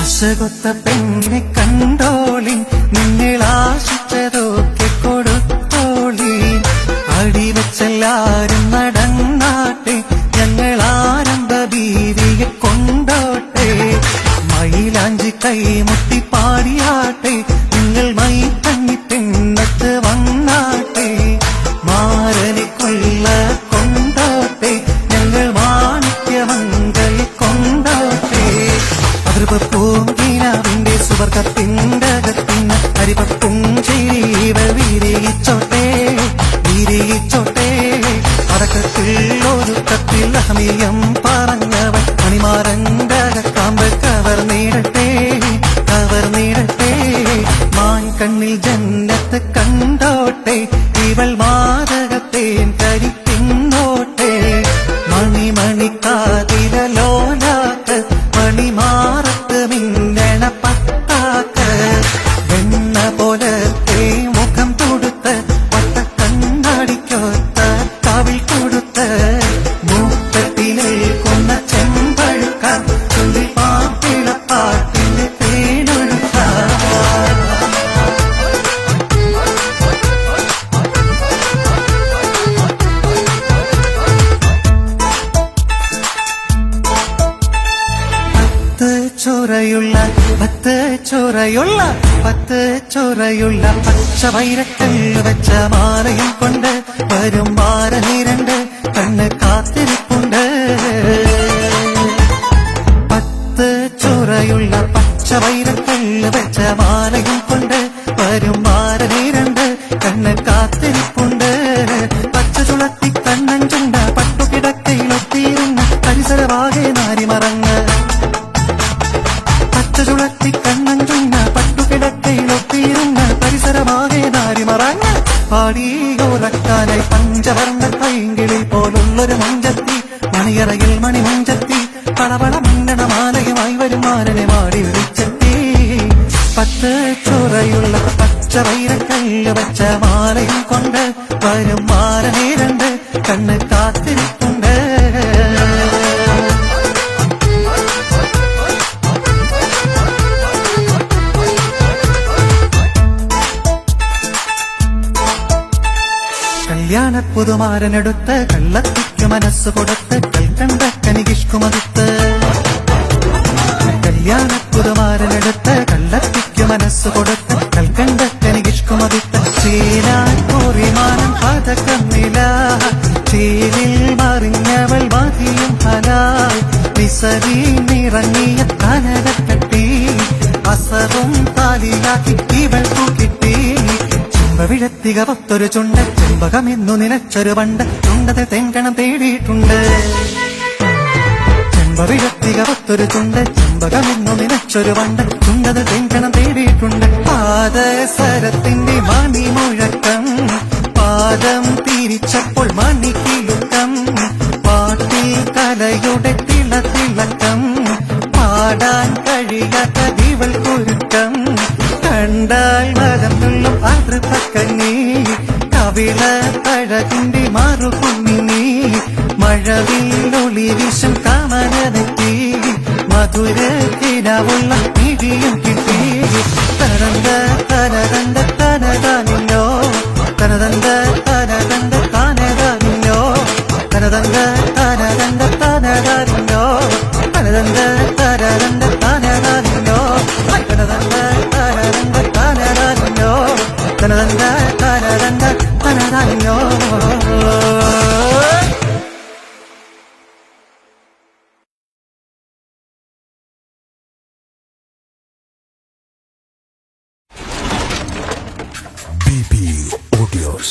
ആശകൊത്ത പെണ്ണിനെ കണ്ടോളി, നിങ്ങൾ ആശിച്ചതൊക്കെ കൊടുത്തോളി. അടിവെച്ചെല്ലാരും നടന്നാട്ടെ, ഞങ്ങൾ ആരംഭ ബീവിയെ കൊണ്ടോട്ടെ. മയിലാഞ്ചി കൈമുട്ടി പാടിയാട്ടെ, നിങ്ങൾ മൈ തങ്ങി പെണ്ണത്ത് വന്നാട്ടെ. മാരനെ കൊള്ള കൊണ്ടോട്ടെ, ഞങ്ങൾ മാണിക്യമംഗളെ കൊണ്ടോട്ടെ. അതിർപ്പൂങ്കിനാവിന്റെ സുവർഗത്തിന്റെ അകത്തിന് അരിപ്പും ചെയ്വൾ വിരിയിച്ചോട്ടെ, വിരിയിച്ചോട്ടെ. അടക്കത്തിൽ ഒതുക്കത്തിൽ അഹമീയം പറഞ്ഞവൾ മണിമാരന്റെ അകക്കാമ്പ് കവർന്നിടട്ടെ, കവർന്നിടട്ടെ. മാൻ കണ്ണിൽ ജന്നത്ത് കണ്ടോട്ടെ, ഇവൾ മാതകത്തേൻ കരിപ്പിന്നോട്ടെ. മണിമണിക്കാതിരലോലാക്ക് മണിമാറത്ത് മിന്നണ പത്താക്ക്. വെണ്ണ പോലത്തെ മുഖം തൊടുത്ത് പട്ട കണ്ണാടിക്കൊത്ത കവിൾ കൊടുത്ത്. മൂക്കത്തിലേക്കുന്ന ചെമ്പഴുക്ക ചൊല്ലി പാപ്പിളപ്പാട്ടിന്റെ തേനൊഴുക്ക. പത്ത് ചോറയുള്ള പച്ച വൈരക്കല്ല് വെച്ച മാലയും കൊണ്ട് വരും മാരനിരണ്ട് കണ്ണ് കാത്തിരിപ്പുണ്ട്. പത്ത് ചോറയുള്ള പച്ച വൈരക്കല്ല് വെച്ച മാലയും കൊണ്ട് വരും മാരനിരണ്ട് കണ്ണ് കാത്തിരിപ്പുണ്ട്. പച്ച ചുളത്തി കണ്ണൻ ചുണ്ട പട്ടുകിടക്കയിലൊത്തിയിരുന്ന പരിസരവാകെ നാരിമറങ്ങ്. പച്ച ചുളത്തി കണ്ണൻ ചുണ്ട പട്ടുകിടക്കയിലൊത്തിയിരുന്ന പരിസരമാകെ നാരിമറങ്ങ്. പാടിയോലക്കാനായി പഞ്ചവർണ്ണ പൈങ്കിളി പോലുള്ളൊരു മഞ്ചത്തി, മണിയറയിൽ മണിമഞ്ചത്തി. പളവള മണ്ണണ മാലയുമായി വരും മാരനെ മാടി വിളിച്ചെത്തി. പത്ത് ചോറയുള്ള പച്ച വൈരക്കല്ല് വെച്ച മാലയും കൊണ്ട് വരും മാരനെ രണ്ട് കണ്ണ് കാത്തിരിപ്പുണ്ട്. കല്യാണ പുതുമാരനെടുത്ത് കള്ളത്തിക്ക് മനസ്സ് കൊടുത്ത് കൽക്കണ്ട കനികിഷ്കുമടുത്ത്. കല്യാണ പുതുമാരനെടുത്ത് കള്ളത്തിക്ക് മനസ്സ് കൊടുത്ത് കൽക്കണ്ട കനികിഷ്കുമടുത്ത്. ചേരാൻ കോറിമാനം പതക്കന്നില, ചേരിൽ മറിഞ്ഞവൾ മതിയും ഹലാൽ. വിസരി നിറങ്ങിയ കനകക്കട്ടി, അസറും താലിയാക്കി ഇവൾ തൂക്കിട്ടി. ചെമ്പവിഴത്തിക പത്തൊരു ചുണ്ട്, ചെമ്പകമെന്നു നിലച്ചൊരു പണ്ട് ചുണ്ടത് തെങ്കണം തേടിയിട്ടുണ്ട്. ചെമ്പവിഴത്തിക പത്തൊരു ചുണ്ട്, ചെമ്പകമെന്നു നിലച്ചൊരു പണ്ട് ചുണ്ടത് തെങ്കണം തേടിയിട്ടുണ്ട്. പാദസരത്തിന്റെ മണി മുഴക്കം, പാദം തിരിച്ചപ്പോൾ മണിക്കിലുക്കം. പാട്ടിൽ കലയുടെ തിളക്കം, പാടാൻ കഴിയാത്ത ഇവൾ കുരുക്കം. കണ്ടാൽ മരം തുള്ളും അതൃപ്പക്കണ്ണി, കവിള പഴകിന്റെ മാറുകുഞ്ഞി. മഴവില്ലൊളി വിഷം കാമനെത്തി, മധുര കിനാവുള്ള പിടിയും കിട്ടി. തനതന്ത തനതന്ത തനതാനില്ലോ, തനതന്ത തനതന്ത താനതാനില്ലോ. തനതന്ത തനതന്ത താനതാനില്ലോ, തനതന്ത തനതന്ത താനതാനില്ലോ. തനതന്ത തനതന്ത താനതാനില്ലോ, തനതന്ത തനതന്ത താനതാനില്ലോ. BB Audios.